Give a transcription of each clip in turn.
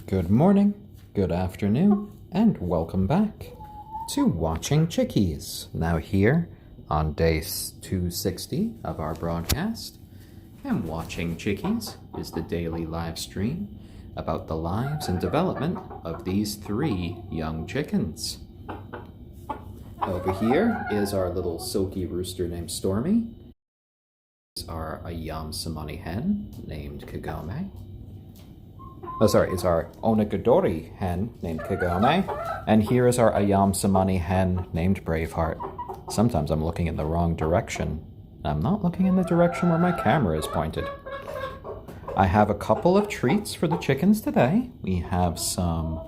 Good morning, good afternoon, and welcome back to Watching Chickies. Now here on day 260 of our broadcast, and Watching Chickies is the daily live stream about the lives and development of these 3 young chickens. Over here is our little silky rooster named Stormy. Is our ayam cemeni hen named Kagome. It's our onagadori hen named Kagome. And here is our ayam cemeni hen named Braveheart. Sometimes I'm looking in the wrong direction. I'm not looking in the direction where my camera is pointed. I have a couple of treats for the chickens today. We have some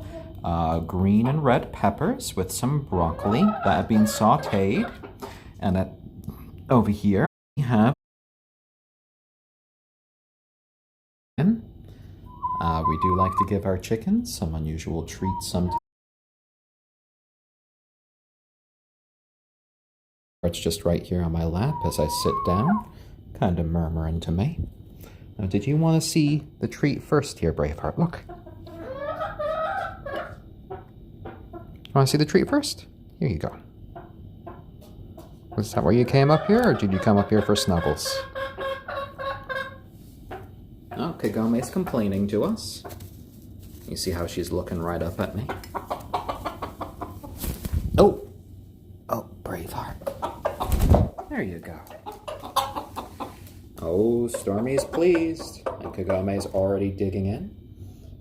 green and red peppers with some broccoli that have been sauteed. And over here we have we do like to give our chickens some unusual treats sometimes. It's just right here on my lap as I sit down, kind of murmuring to me. Now, did you want to see the treat first here, Braveheart? Look. Want to see the treat first? Here you go. Was that where you came up here, or did you come up here for snuggles? Oh, Kagome's complaining to us. You see how she's looking right up at me? Oh, Braveheart. There you go. Oh, Stormy's pleased, and Kagome's already digging in.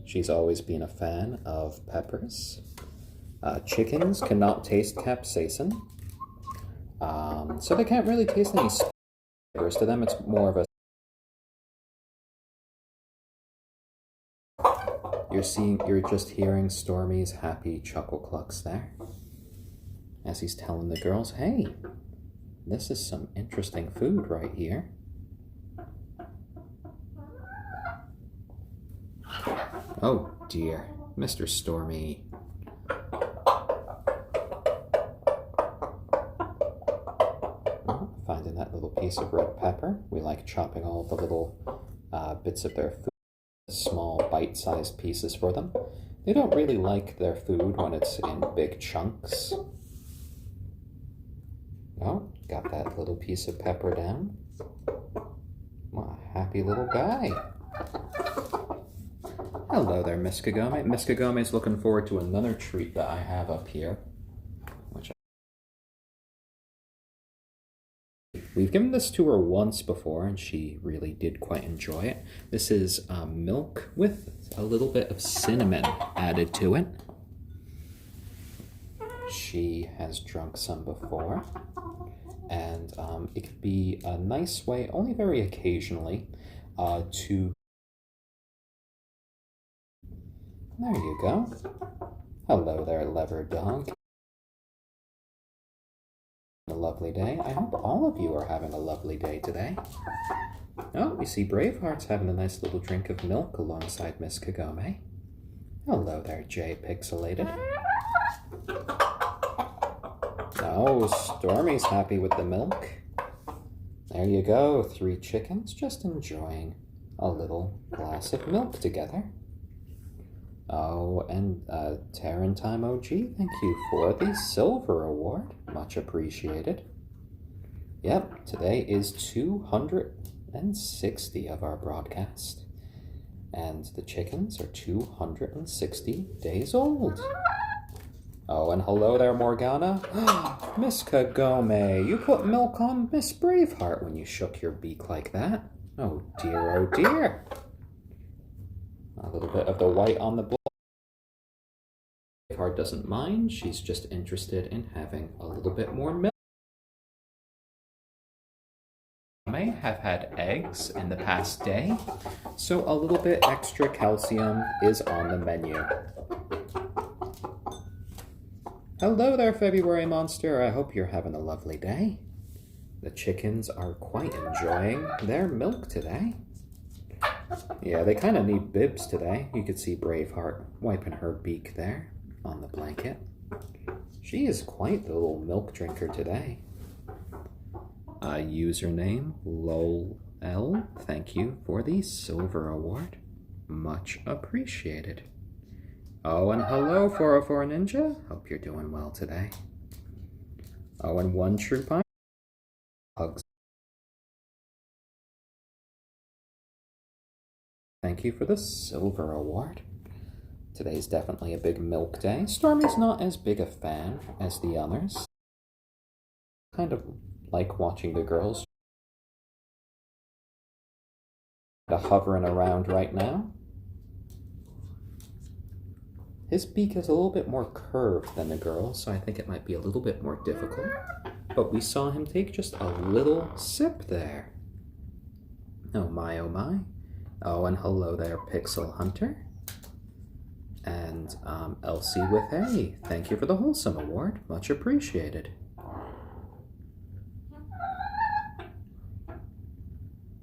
She's always been a fan of peppers. Chickens cannot taste capsaicin, so they can't really taste any flavors. To them, it's more of a... You're just hearing Stormy's happy chuckle clucks there, as he's telling the girls, hey, this is some interesting food right here. Oh dear, Mr. Stormy. Oh, finding that little piece of red pepper. We like chopping all the little bits of their food, small bite-sized pieces for them. They don't really like their food when it's in big chunks. Oh, got that little piece of pepper down. What a happy little guy. Hello there, Miss Kagome. Miss Kagome's looking forward to another treat that I have up here. We've given this to her once before, and she really did quite enjoy it. This is milk with a little bit of cinnamon added to it. She has drunk some before, and it could be a nice way, only very occasionally, to... There you go. Hello there, lever dog. A lovely day. I hope all of you are having a lovely day today. Oh, we see Braveheart's having a nice little drink of milk alongside Miss Kagome. Hello there, Jay Pixelated. Oh, Stormy's happy with the milk. There you go, 3 chickens just enjoying a little glass of milk together. Oh, and Terran Time OG, thank you for the silver award. Much appreciated. Yep, today is 260 of our broadcast. And the chickens are 260 days old. Oh, and hello there, Morgana. Miss Kagome, you put milk on Miss Braveheart when you shook your beak like that. Oh dear, oh dear. A little bit of the white on the blood. Braveheart doesn't mind. She's just interested in having a little bit more milk. I may have had eggs in the past day, so a little bit extra calcium is on the menu. Hello there, February Monster. I hope you're having a lovely day. The chickens are quite enjoying their milk today. Yeah, they kind of need bibs today. You could see Braveheart wiping her beak there on the blanket. She is quite the little milk drinker today. Username LOL, thank you for the silver award. Much appreciated. Oh, and hello, 404 Ninja. Hope you're doing well today. Oh, and One True Pine. Hugs. Thank you for the silver award. Today's definitely a big milk day. Stormy's not as big a fan as the others. Kind of like watching the girls hovering around right now. His beak is a little bit more curved than the girls, so I think it might be a little bit more difficult. But we saw him take just a little sip there. Oh my, oh my. Oh, and hello there, Pixel Hunter. And Elsie with A. Thank you for the Wholesome Award. Much appreciated.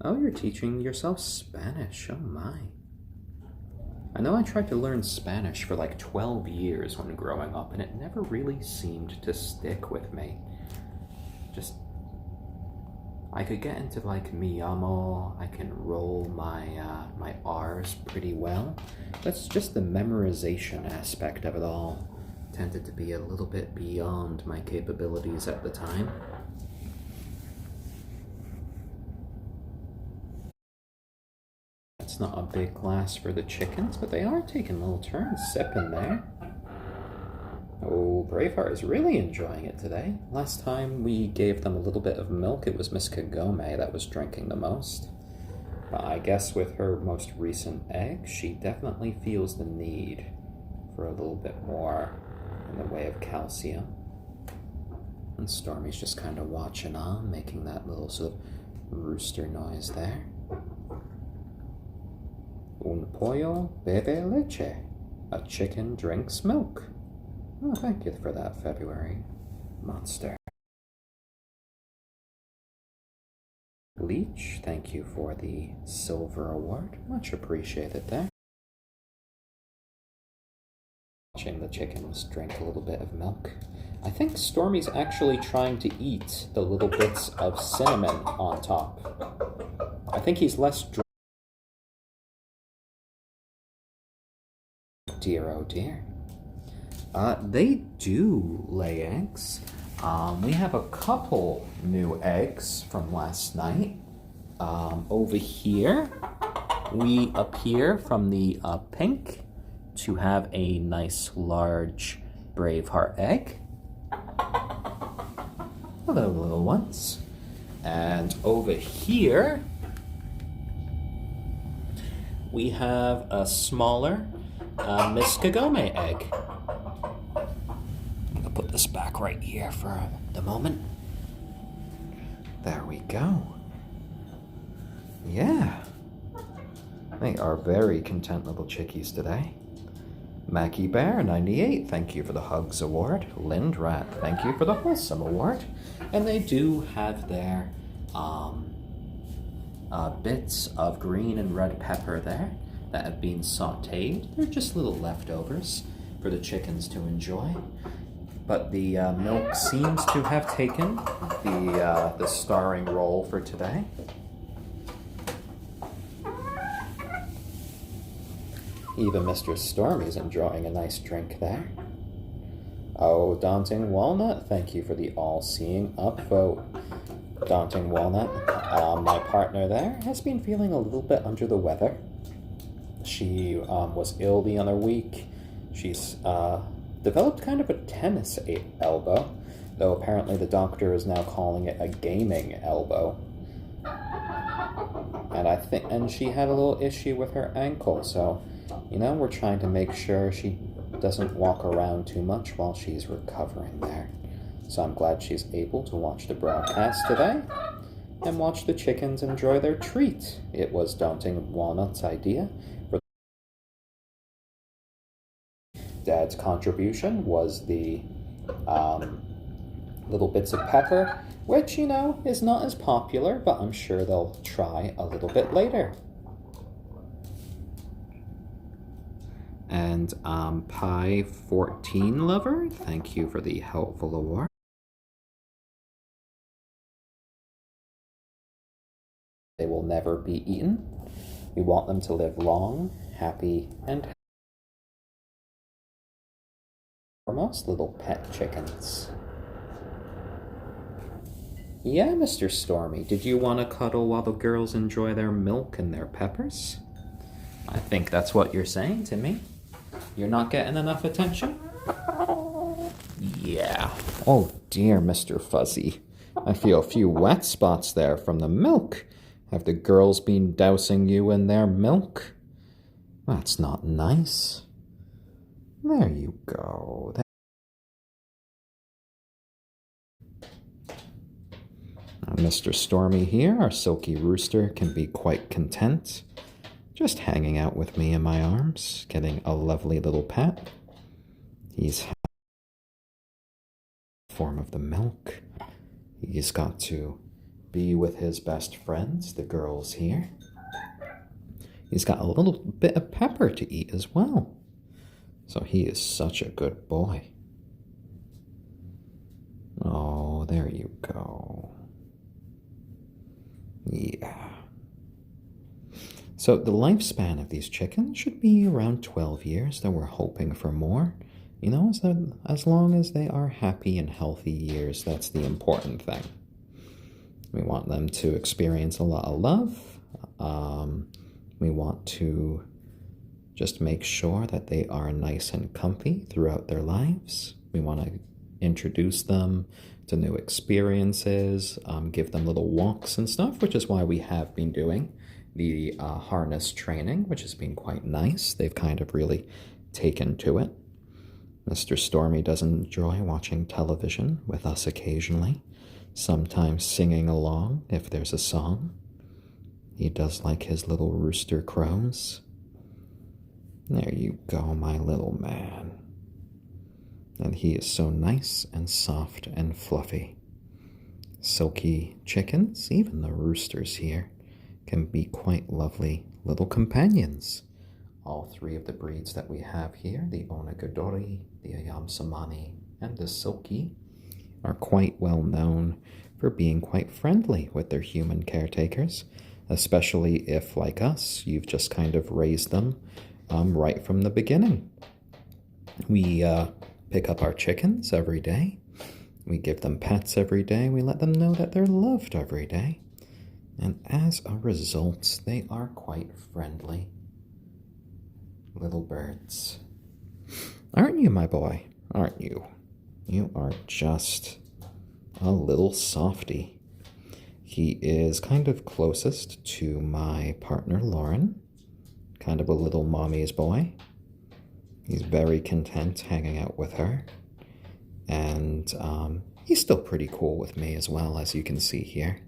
Oh, you're teaching yourself Spanish. Oh my. I know I tried to learn Spanish for like 12 years when growing up, and it never really seemed to stick with me. Just, I could get into like mi amo, I can roll my R's pretty well. That's just the memorization aspect of it all. Tended to be a little bit beyond my capabilities at the time. It's not a big glass for the chickens, but they are taking little turns sipping there. Oh, Braveheart is really enjoying it today. Last time we gave them a little bit of milk, it was Miss Kagome that was drinking the most. But I guess with her most recent egg, she definitely feels the need for a little bit more in the way of calcium. And Stormy's just kind of watching on, making that little sort of rooster noise there. Un pollo bebe leche. A chicken drinks milk. Oh, thank you for that, February monster. Leech, thank you for the silver award. Much appreciated there. Watching the chickens drink a little bit of milk. I think Stormy's actually trying to eat the little bits of cinnamon on top. I think he's less dear, oh dear. They do lay eggs. We have a couple new eggs from last night. Over here, we appear from the pink to have a nice large Braveheart egg. Hello, little ones. And over here, we have a smaller Miss Kagome egg. I'm gonna put this back right here for the moment. There we go. Yeah. They are very content little chickies today. Mackie Bear, 98, thank you for the Hugs Award. Lind Rat, thank you for the Wholesome Award. And they do have their bits of green and red pepper there that have been sauteed. They're just little leftovers for the chickens to enjoy. But the milk seems to have taken the starring role for today. Even Mr. Stormy's enjoying a nice drink there. Oh, Daunting Walnut, thank you for the all-seeing upvote. Daunting Walnut, my partner there, has been feeling a little bit under the weather. She was ill the other week. She's developed kind of a tennis elbow, though apparently the doctor is now calling it a gaming elbow. And she had a little issue with her ankle, so you know, we're trying to make sure she doesn't walk around too much while she's recovering there. So I'm glad she's able to watch the broadcast today and watch the chickens enjoy their treat. It was Daunting Walnut's idea. Dad's contribution was the little bits of pepper, which, you know, is not as popular, but I'm sure they'll try a little bit later. And Pie 14 Lover, thank you for the helpful award. They will never be eaten. We want them to live long, happy, and For most little pet chickens. Yeah, Mr. Stormy, did you want to cuddle while the girls enjoy their milk and their peppers? I think that's what you're saying to me. You're not getting enough attention? Yeah. Oh dear, Mr. Fuzzy. I feel a few wet spots there from the milk. Have the girls been dousing you in their milk? That's not nice. There you go. Mr. Stormy here, our silky rooster, can be quite content, just hanging out with me in my arms, getting a lovely little pet. He's form of the milk. He's got to be with his best friends, the girls here. He's got a little bit of pepper to eat as well. So he is such a good boy. Oh, there you go. Yeah. So the lifespan of these chickens should be around 12 years, though we're hoping for more. You know, as long as they are happy and healthy years, that's the important thing. We want them to experience a lot of love. We want to just make sure that they are nice and comfy throughout their lives. We want to introduce them to new experiences, give them little walks and stuff, which is why we have been doing the harness training, which has been quite nice. They've kind of really taken to it. Mr. Stormy does enjoy watching television with us occasionally, sometimes singing along if there's a song. He does like his little rooster crows. There you go, my little man. And he is so nice and soft and fluffy. Silky chickens, even the roosters here, can be quite lovely little companions. All three of the breeds that we have here, the onagadori, the ayam, cemeni, and the silkie, are quite well known for being quite friendly with their human caretakers, especially if, like us, you've just kind of raised them right from the beginning. We pick up our chickens every day. We give them pets every day. We let them know that they're loved every day. And as a result, they are quite friendly little birds. Aren't you, my boy? Aren't you? You are just a little softy. He is kind of closest to my partner, Lauren. Kind of a little mommy's boy. He's very content hanging out with her. And he's still pretty cool with me as well, as you can see here.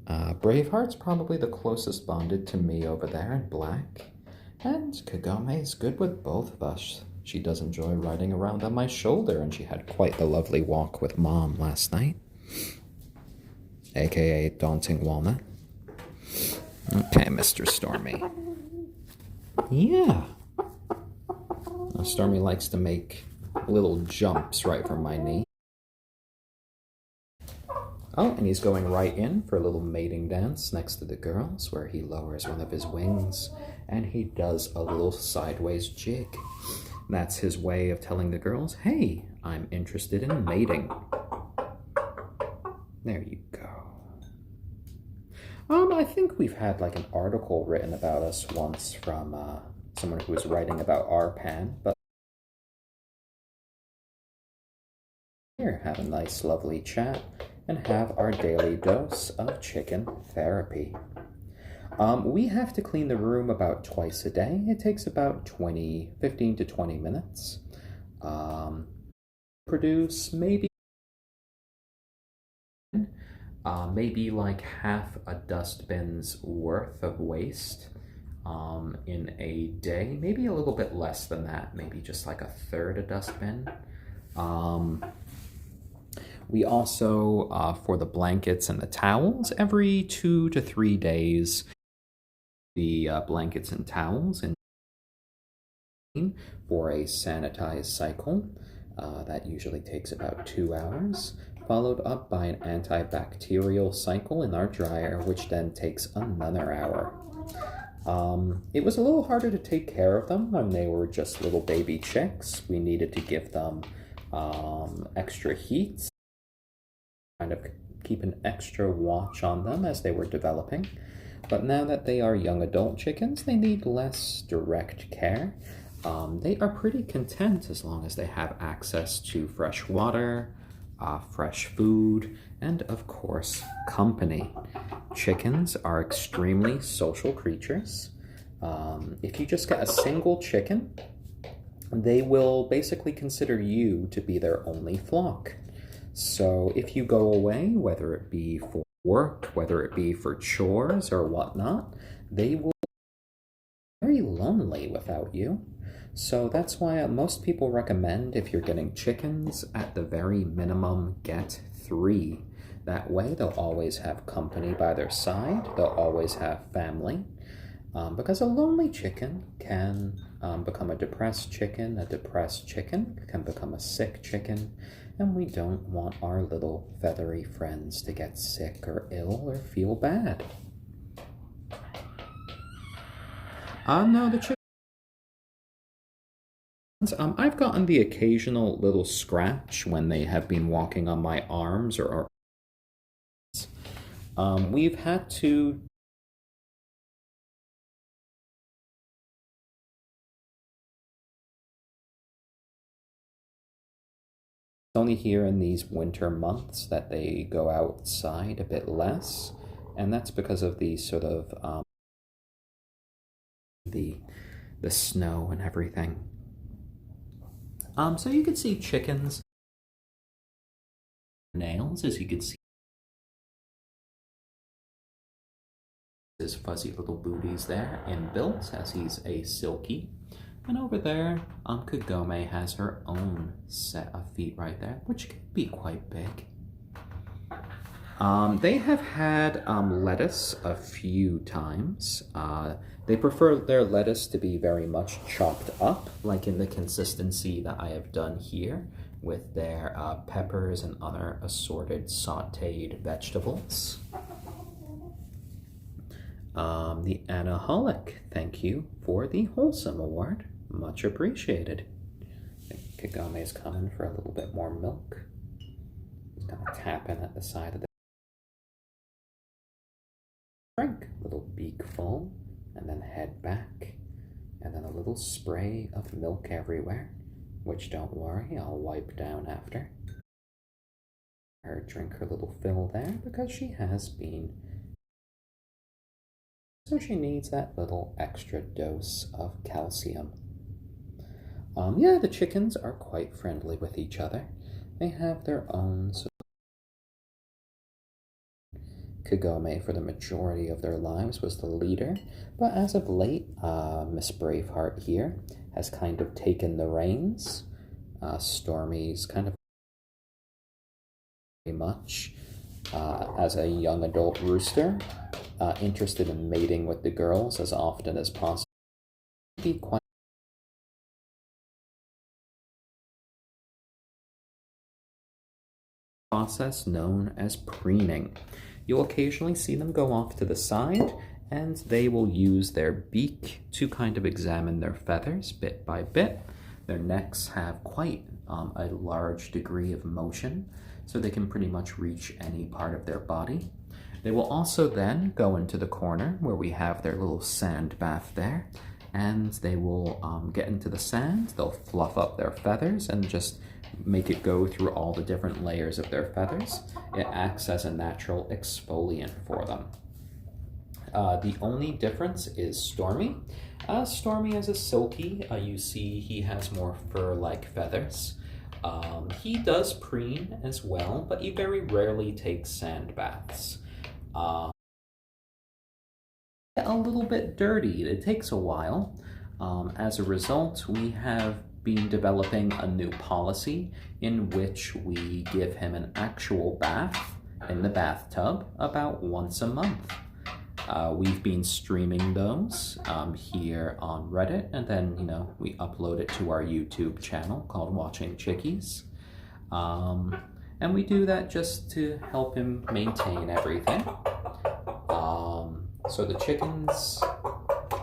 Braveheart's probably the closest bonded to me over there in black. And Kagome is good with both of us. She does enjoy riding around on my shoulder, and she had quite the lovely walk with Mom last night. AKA Daunting Walnut. Okay, Mr. Stormy. Yeah. Stormy likes to make little jumps right from my knee. Oh, and he's going right in for a little mating dance next to the girls, where he lowers one of his wings and he does a little sideways jig. That's his way of telling the girls, hey, I'm interested in mating. There you go. I think we've had like an article written about us once from someone who was writing about our pan, but here, have a nice lovely chat and have our daily dose of chicken therapy. We have to clean the room about twice a day. It takes about 15 to 20 minutes. Produce maybe like half a dustbin's worth of waste in a day. Maybe a little bit less than that. Maybe just like a third a dustbin. We also, for the blankets and the towels, every 2 to 3 days, the blankets and towels in for a sanitized cycle. That usually takes about 2 hours, followed up by an antibacterial cycle in our dryer, which then takes another hour. It was a little harder to take care of them when they were just little baby chicks. We needed to give them extra heat, kind of keep an extra watch on them as they were developing. But now that they are young adult chickens, they need less direct care. They are pretty content as long as they have access to fresh water, fresh food, and of course, company. Chickens are extremely social creatures. If you just get a single chicken, they will basically consider you to be their only flock. So if you go away, whether it be for work, whether it be for chores or whatnot, they will be very lonely without you. So that's why most people recommend, if you're getting chickens, at the very minimum, get 3. That way they'll always have company by their side, they'll always have family. Because a lonely chicken can become a depressed chicken can become a sick chicken, and we don't want our little feathery friends to get sick or ill or feel bad. No, the chickens, I've gotten the occasional little scratch when they have been walking on my arms or we've had to only here in these winter months that they go outside a bit less, and that's because of the sort of the snow and everything. So you can see chickens nails, as you can see his fuzzy little booties there inbuilt, as he's a silkie. And over there, Kagome has her own set of feet right there, which can be quite big. They have had lettuce a few times. They prefer their lettuce to be very much chopped up, like in the consistency that I have done here with their peppers and other assorted sauteed vegetables. The Anaholic, thank you for the Wholesome Award. Much appreciated. Kagome's coming for a little bit more milk. He's gonna tap in at the side of the drink. Little beak full, and then head back, and then a little spray of milk everywhere, which don't worry, I'll wipe down after. Her drink her little fill there because she has been, so she needs that little extra dose of calcium. Yeah, the chickens are quite friendly with each other. They have their own. Kagome, for the majority of their lives, was the leader, but as of late, Miss Braveheart here has kind of taken the reins. Stormy's kind of very much as a young adult rooster, interested in mating with the girls as often as possible. Be quite process known as preening. You'll occasionally see them go off to the side, and they will use their beak to kind of examine their feathers bit by bit. Their necks have quite a large degree of motion, so they can pretty much reach any part of their body. They will also then go into the corner where we have their little sand bath there, and they will get into the sand. They'll fluff up their feathers and just make it go through all the different layers of their feathers. It acts as a natural exfoliant for them. The only difference is Stormy. Stormy is a silkie. You see he has more fur-like feathers. He does preen as well, but he very rarely takes sand baths. A little bit dirty. It takes a while. As a result, we have been developing a new policy in which we give him an actual bath in the bathtub about once a month. We've been streaming those here on Reddit, and then, we upload it to our YouTube channel called Watching Chickies. And we do that just to help him maintain everything. So the chickens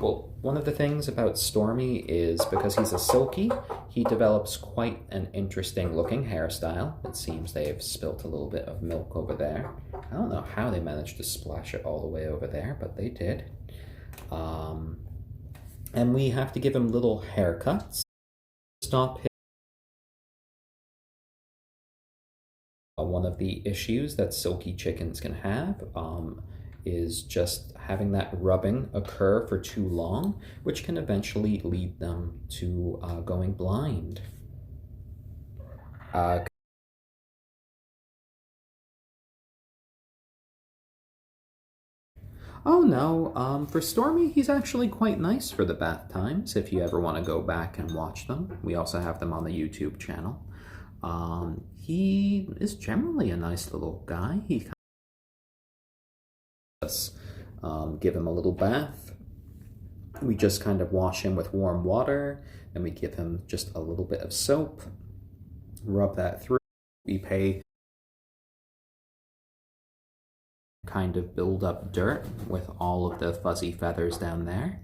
Well, one of the things about Stormy is because he's a silkie, he develops quite an interesting looking hairstyle. It seems they've spilt a little bit of milk over there. I don't know how they managed to splash it all the way over there, but they did. And we have to give him little haircuts to stop him. One of the issues that silkie chickens can have is just having that rubbing occur for too long, which can eventually lead them to going blind. Oh no, for Stormy, he's actually quite nice for the bath times, if you ever want to go back and watch them. We also have them on the YouTube channel. He is generally a nice little guy. He kind of us give him a little bath. We just kind of wash him with warm water, and we give him just a little bit of soap, rub that through. We pay kind of build up dirt with all of the fuzzy feathers down there.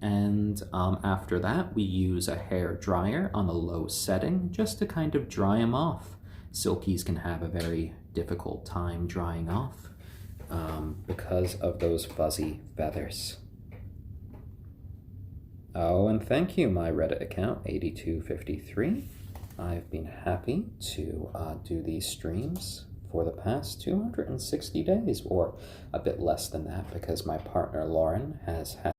And after that, we use a hair dryer on a low setting just to kind of dry them off. Silkies can have a very difficult time drying off because of those fuzzy feathers. Oh, and thank you, my Reddit account, 8253. I've been happy to do these streams for the past 260 days, or a bit less than that, because my partner Lauren has had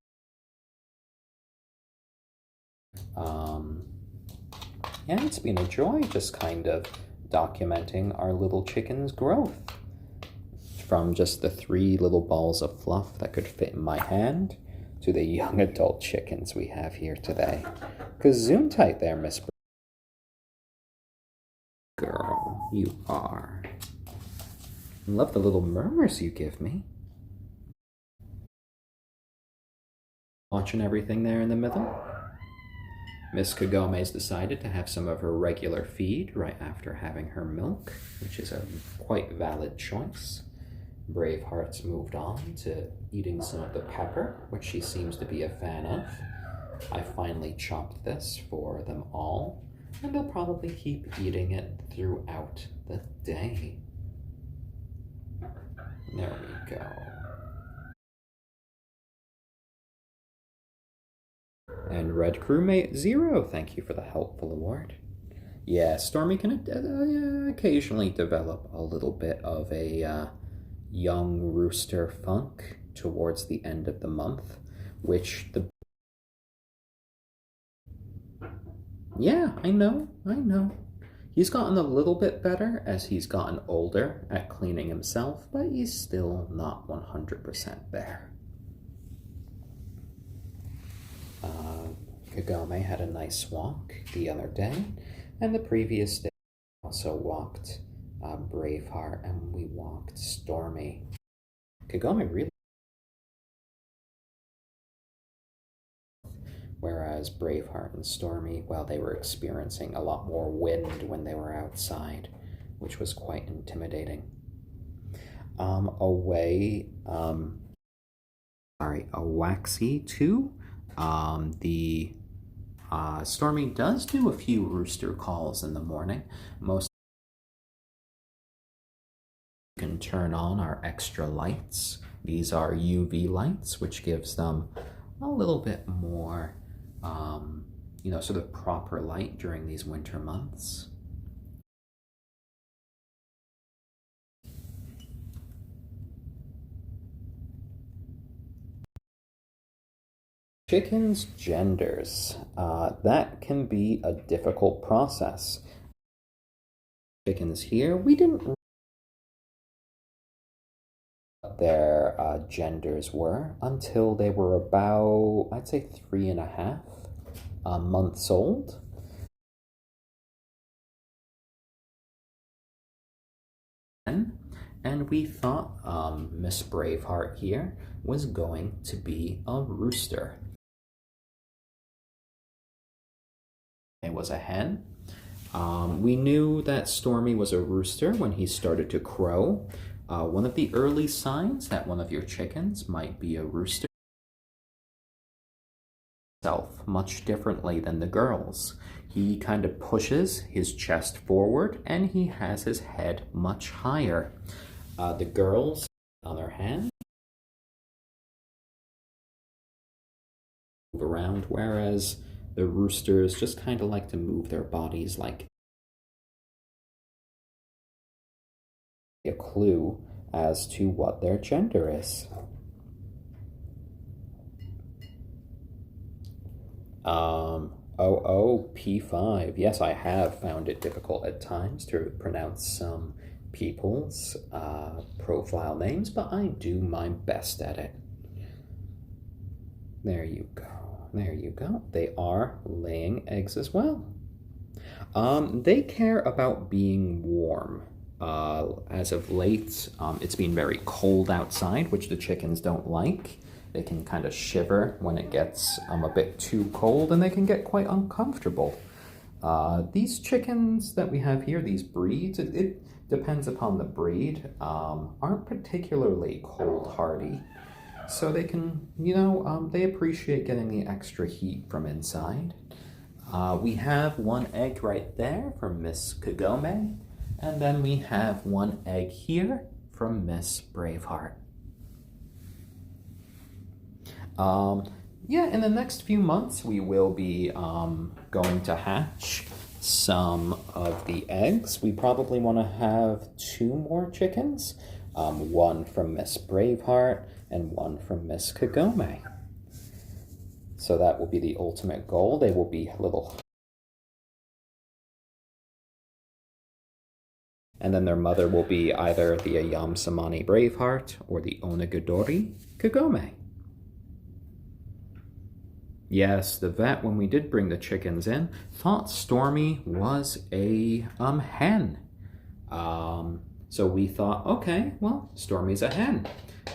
and it's been a joy just kind of documenting our little chicken's growth from just the 3 little balls of fluff that could fit in my hand to the young adult chickens we have here today. Cause zoom tight there, Miss Girl, you are. Love the little murmurs you give me. Watching everything there in the middle. Miss Kagome's decided to have some of her regular feed right after having her milk, which is a quite valid choice. Braveheart's moved on to eating some of the pepper, which she seems to be a fan of. I finally chopped this for them all, and they'll probably keep eating it throughout the day. There we go. And Red Crewmate 0, thank you for the helpful award. Yeah, Stormy can occasionally develop a little bit of a young rooster funk towards the end of the month, which the... Yeah, I know. He's gotten a little bit better as he's gotten older at cleaning himself, but he's still not 100% there. Kagome had a nice walk the other day, and the previous day we also walked Braveheart, and we walked Stormy. Kagome really... Whereas Braveheart and Stormy, well, they were experiencing a lot more wind when they were outside, which was quite intimidating. A waxy too. The Stormy does do a few rooster calls in the morning. Most can turn on our extra lights. These are UV lights, which gives them a little bit more, sort of proper light during these winter months. Chickens' genders. That can be a difficult process. Chickens here, we didn't know what their genders were until they were about, I'd say, 3.5 months old. And we thought Miss Braveheart here was going to be a rooster. It was a hen. We knew that Stormy was a rooster when he started to crow. One of the early signs that one of your chickens might be a rooster himself much differently than the girls. He kind of pushes his chest forward and he has his head much higher. The girls, on their hand, move around, whereas the roosters just kind of like to move their bodies like a clue as to what their gender is. P5. Yes, I have found it difficult at times to pronounce some people's profile names, but I do my best at it. There you go. There you go. They are laying eggs as well. They care about being warm. As of late, it's been very cold outside, which the chickens don't like. They can kind of shiver when it gets a bit too cold, and they can get quite uncomfortable. These chickens that we have here, these breeds, it depends upon the breed, aren't particularly cold hardy. So they can, they appreciate getting the extra heat from inside. We have one egg right there from Miss Kagome, and then we have one egg here from Miss Braveheart. Yeah, in the next few months, we will be going to hatch some of the eggs. We probably want to have 2 more chickens, one from Miss Braveheart and one from Miss Kagome. So that will be the ultimate goal. They will be little. And then their mother will be either the ayam cemeni Braveheart or the onagadori Kagome. Yes, the vet, when we did bring the chickens in, thought Stormy was a hen. So we thought, okay, well, Stormy's a hen.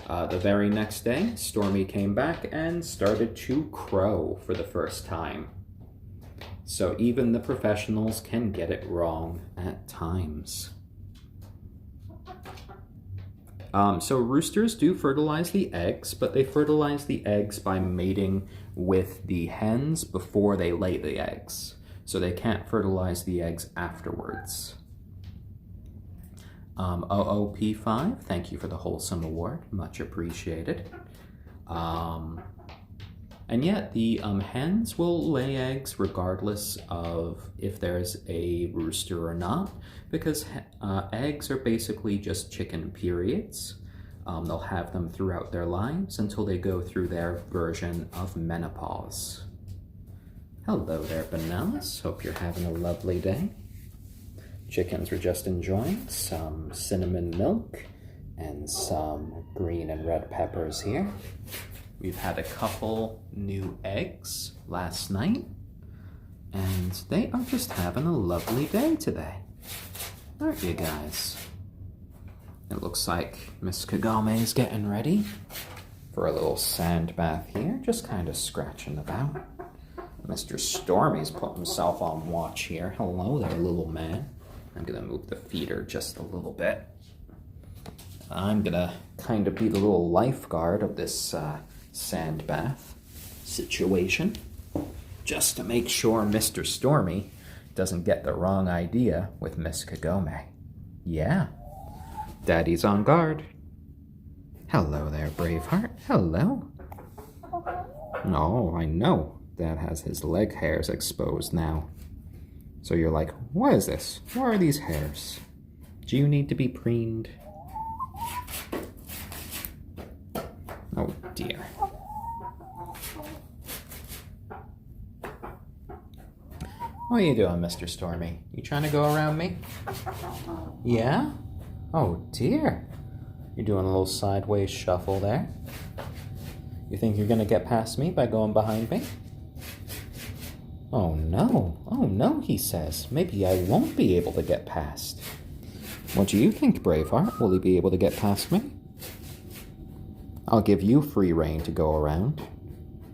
The very next day, Stormy came back and started to crow for the first time. So even the professionals can get it wrong at times. So roosters do fertilize the eggs, but they fertilize the eggs by mating with the hens before they lay the eggs. So they can't fertilize the eggs afterwards. OOP5, thank you for the wholesome award, much appreciated. And yet the hens will lay eggs regardless of if there's a rooster or not, because eggs are basically just chicken periods. They'll have them throughout their lives until they go through their version of menopause. Hello there, Bananas. Hope you're having a lovely day. Chickens were just enjoying some cinnamon milk and some green and red peppers here. We've had a couple new eggs last night, and they are just having a lovely day today. Aren't you guys? It looks like Miss Kagome is getting ready for a little sand bath here, just kind of scratching about. Mr. Stormy's put himself on watch here. Hello there, little man. I'm gonna move the feeder just a little bit. I'm gonna kind of be the little lifeguard of this sand bath situation, just to make sure Mr. Stormy doesn't get the wrong idea with Miss Kagome. Yeah, Daddy's on guard. Hello there, Braveheart. Hello. Oh, I know. Dad has his leg hairs exposed now. So you're like, what is this? What are these hairs? Do you need to be preened? Oh dear. What are you doing, Mr. Stormy? You trying to go around me? Yeah? Oh dear. You're doing a little sideways shuffle there. You think you're gonna get past me by going behind me? Oh no, he says. Maybe I won't be able to get past. What do you think, Braveheart? Will he be able to get past me? I'll give you free rein to go around,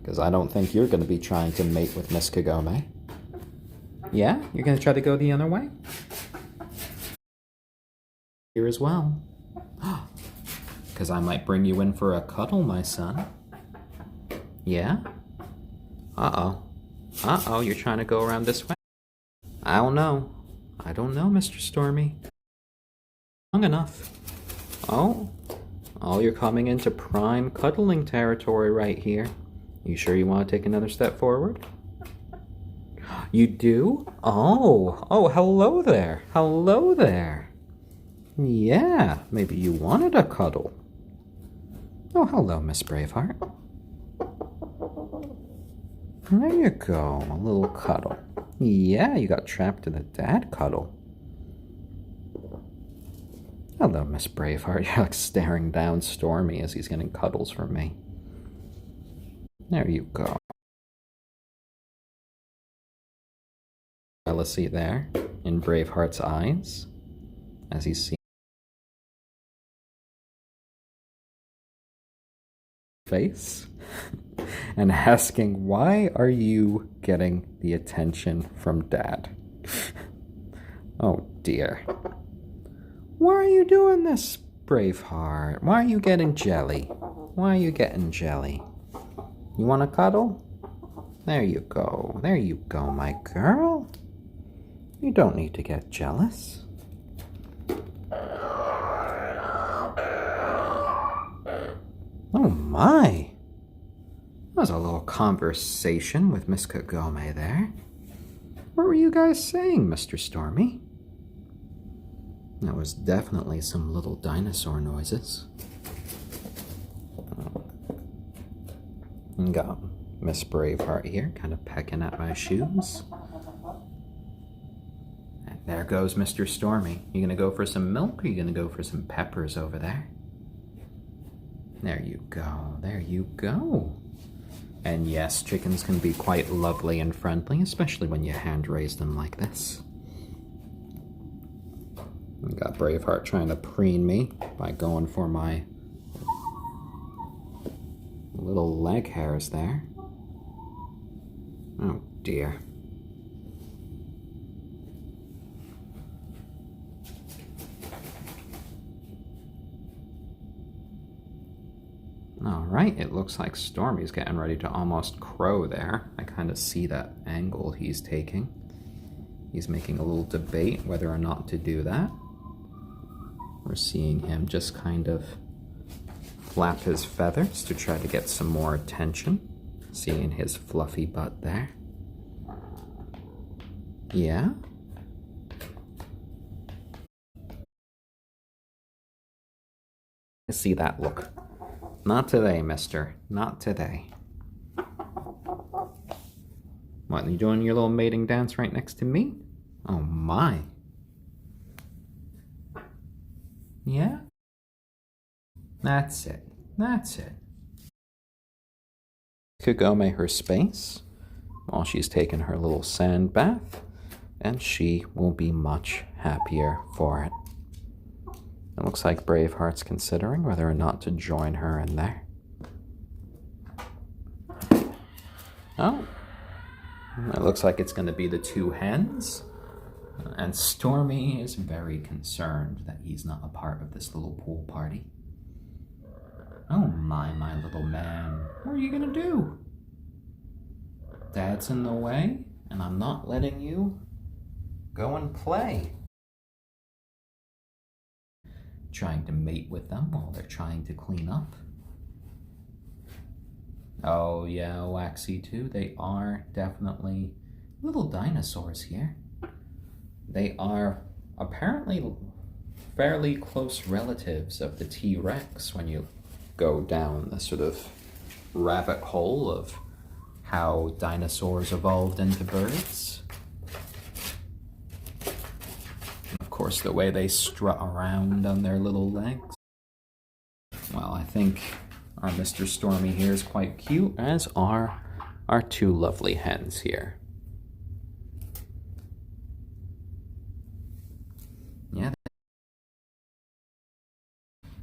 because I don't think you're going to be trying to mate with Miss Kagome. Yeah? You're going to try to go the other way? Here as well. Because I might bring you in for a cuddle, my son. Yeah? Uh-oh. Uh-oh, you're trying to go around this way? I don't know. I don't know, Mr. Stormy. Long enough. Oh. Oh, you're coming into prime cuddling territory right here. You sure you want to take another step forward? You do? Oh. Oh, hello there. Hello there. Yeah, maybe you wanted a cuddle. Oh, hello, Miss Braveheart. There you go, a little cuddle. Yeah, you got trapped in a dad cuddle. Hello, Miss Braveheart. You're like staring down Stormy as he's getting cuddles from me. There you go. Jealousy there in Braveheart's eyes as he's seeing face and asking, why are you getting the attention from Dad? Oh dear. Why are you doing this, Braveheart? Why are you getting jelly? Why are you getting jelly? You want to cuddle? There you go. There you go, my girl. You don't need to get jealous. Oh my! That was a little conversation with Miss Kagome there. What were you guys saying, Mr. Stormy? That was definitely some little dinosaur noises. And got Miss Braveheart here, kind of pecking at my shoes. And there goes Mr. Stormy. You gonna go for some milk, or you gonna go for some peppers over there? There you go, there you go. And yes, chickens can be quite lovely and friendly, especially when you hand raise them like this. We got Braveheart trying to preen me by going for my little leg hairs there. Oh dear. Alright, it looks like Stormy's getting ready to almost crow there. I kind of see that angle he's taking. He's making a little debate whether or not to do that. We're seeing him just kind of flap his feathers to try to get some more attention. Seeing his fluffy butt there. Yeah? I see that look. Not today, mister. Not today. What, are you doing your little mating dance right next to me? Oh my. Yeah? That's it. That's it. Kagome her space while she's taking her little sand bath, and she will be much happier for it. It looks like Braveheart's considering whether or not to join her in there. Oh. It looks like it's going to be the two hens. And Stormy is very concerned that he's not a part of this little pool party. Oh my little man. What are you going to do? Dad's in the way, and I'm not letting you go and play. Trying to mate with them while they're trying to clean up. Oh yeah, Waxy too. They are definitely little dinosaurs here. They are apparently fairly close relatives of the T-Rex when you go down the sort of rabbit hole of how dinosaurs evolved into birds. Of course, the way they strut around on their little legs. Well, I think our Mr. Stormy here is quite cute, as are our two lovely hens here. Yeah.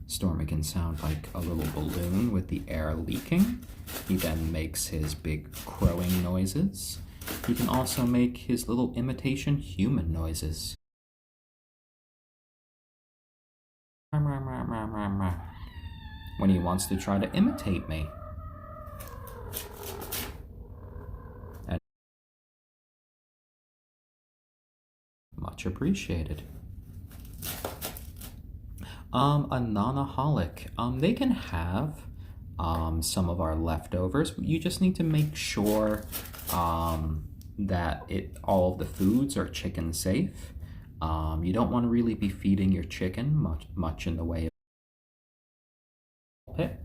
Stormy can sound like a little balloon with the air leaking. He then makes his big crowing noises. He can also make his little imitation human noises. When he wants to try to imitate me. much appreciated. A non-aholic. They can have some of our leftovers. You just need to make sure that all of the foods are chicken safe. You don't want to really be feeding your chicken much in the way of pit.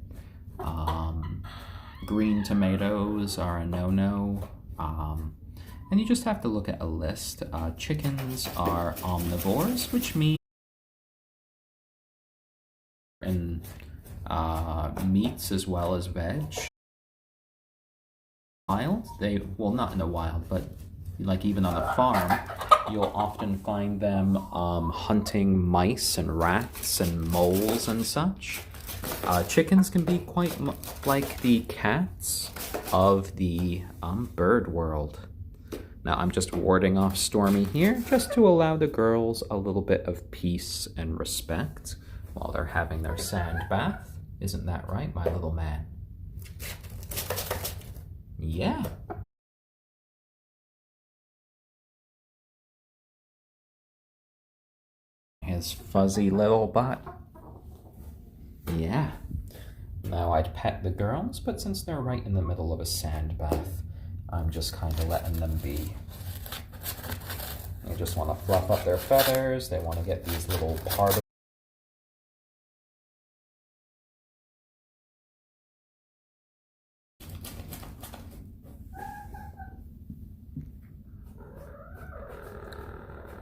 Green tomatoes are a no-no. And you just have to look at a list. Chickens are omnivores, which means in meats as well as veg. Wild, well, not in the wild, but like even on a farm, you'll often find them hunting mice and rats and moles and such. Chickens can be quite like the cats of the bird world. Now I'm just warding off Stormy here, just to allow the girls a little bit of peace and respect while they're having their sand bath. Isn't that right, my little man? Yeah. His fuzzy little butt. Yeah. Now I'd pet the girls, but since they're right in the middle of a sand bath, I'm just kind of letting them be. They just want to fluff up their feathers. They want to get these little particles.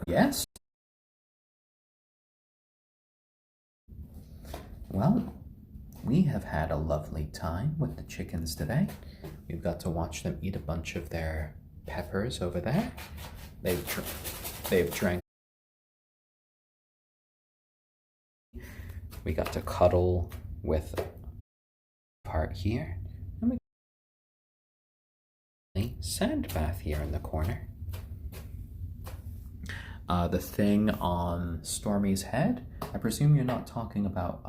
Yes. Well, we have had a lovely time with the chickens today. We've got to watch them eat a bunch of their peppers over there. They've drank. We got to cuddle with part here, and we got a sand bath here in the corner. The thing on Stormy's head, I presume you're not talking about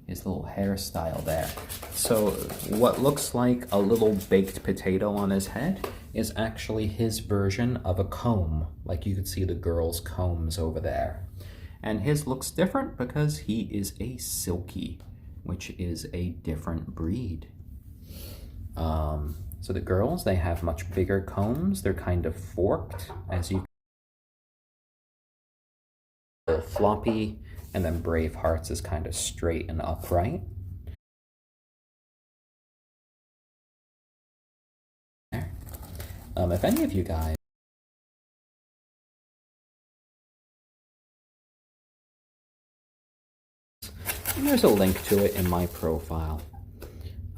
his little hairstyle there. So what looks like a little baked potato on his head is actually his version of a comb. Like you could see the girls' combs over there. And his looks different because he is a silkie, which is a different breed. So the girls, they have much bigger combs. They're kind of forked, as you floppy, and then Braveheart's is kind of straight and upright. If any of you guys and there's a link to it in my profile.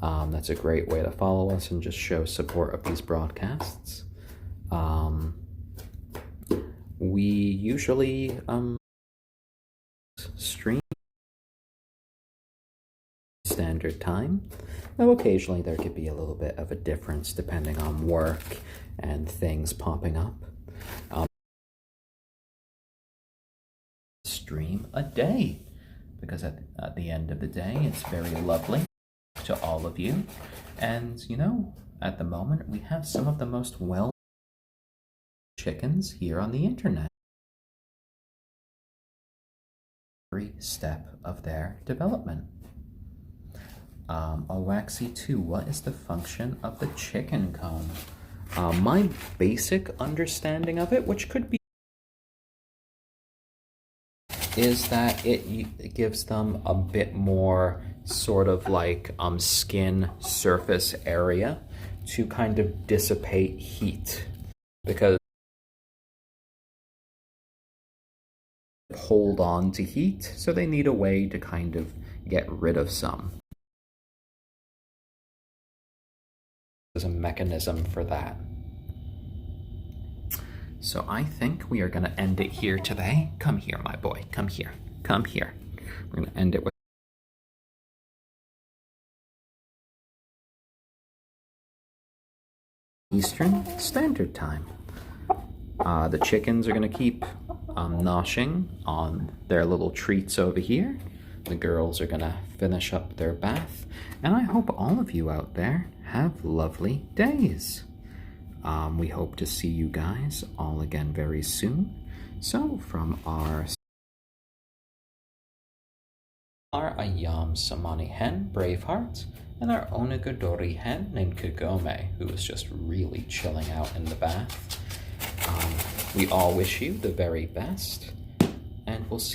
That's a great way to follow us and just show support of these broadcasts. We usually stream standard time, though occasionally there could be a little bit of a difference depending on work and things popping up. Stream a day, because at the end of the day it's very lovely to all of you, and you know, at the moment we have some of the most well chickens here on the internet. Every step of their development. Waxy 2, what is the function of the chicken comb? My basic understanding of it, which could be, is that it gives them a bit more sort of like skin surface area to kind of dissipate heat, because hold on to heat, so they need a way to kind of get rid of some. There's a mechanism for that. So I think we are going to end it here today. Come here, my boy. Come here. Come here. We're going to end it with Eastern Standard Time. The chickens are going to keep noshing on their little treats over here. The girls are going to finish up their bath. And I hope all of you out there have lovely days. We hope to see you guys all again very soon. So from our ayam cemeni hen, Braveheart, and our onagadori hen named Kagome, who is just really chilling out in the bath. We all wish you the very best, and we'll see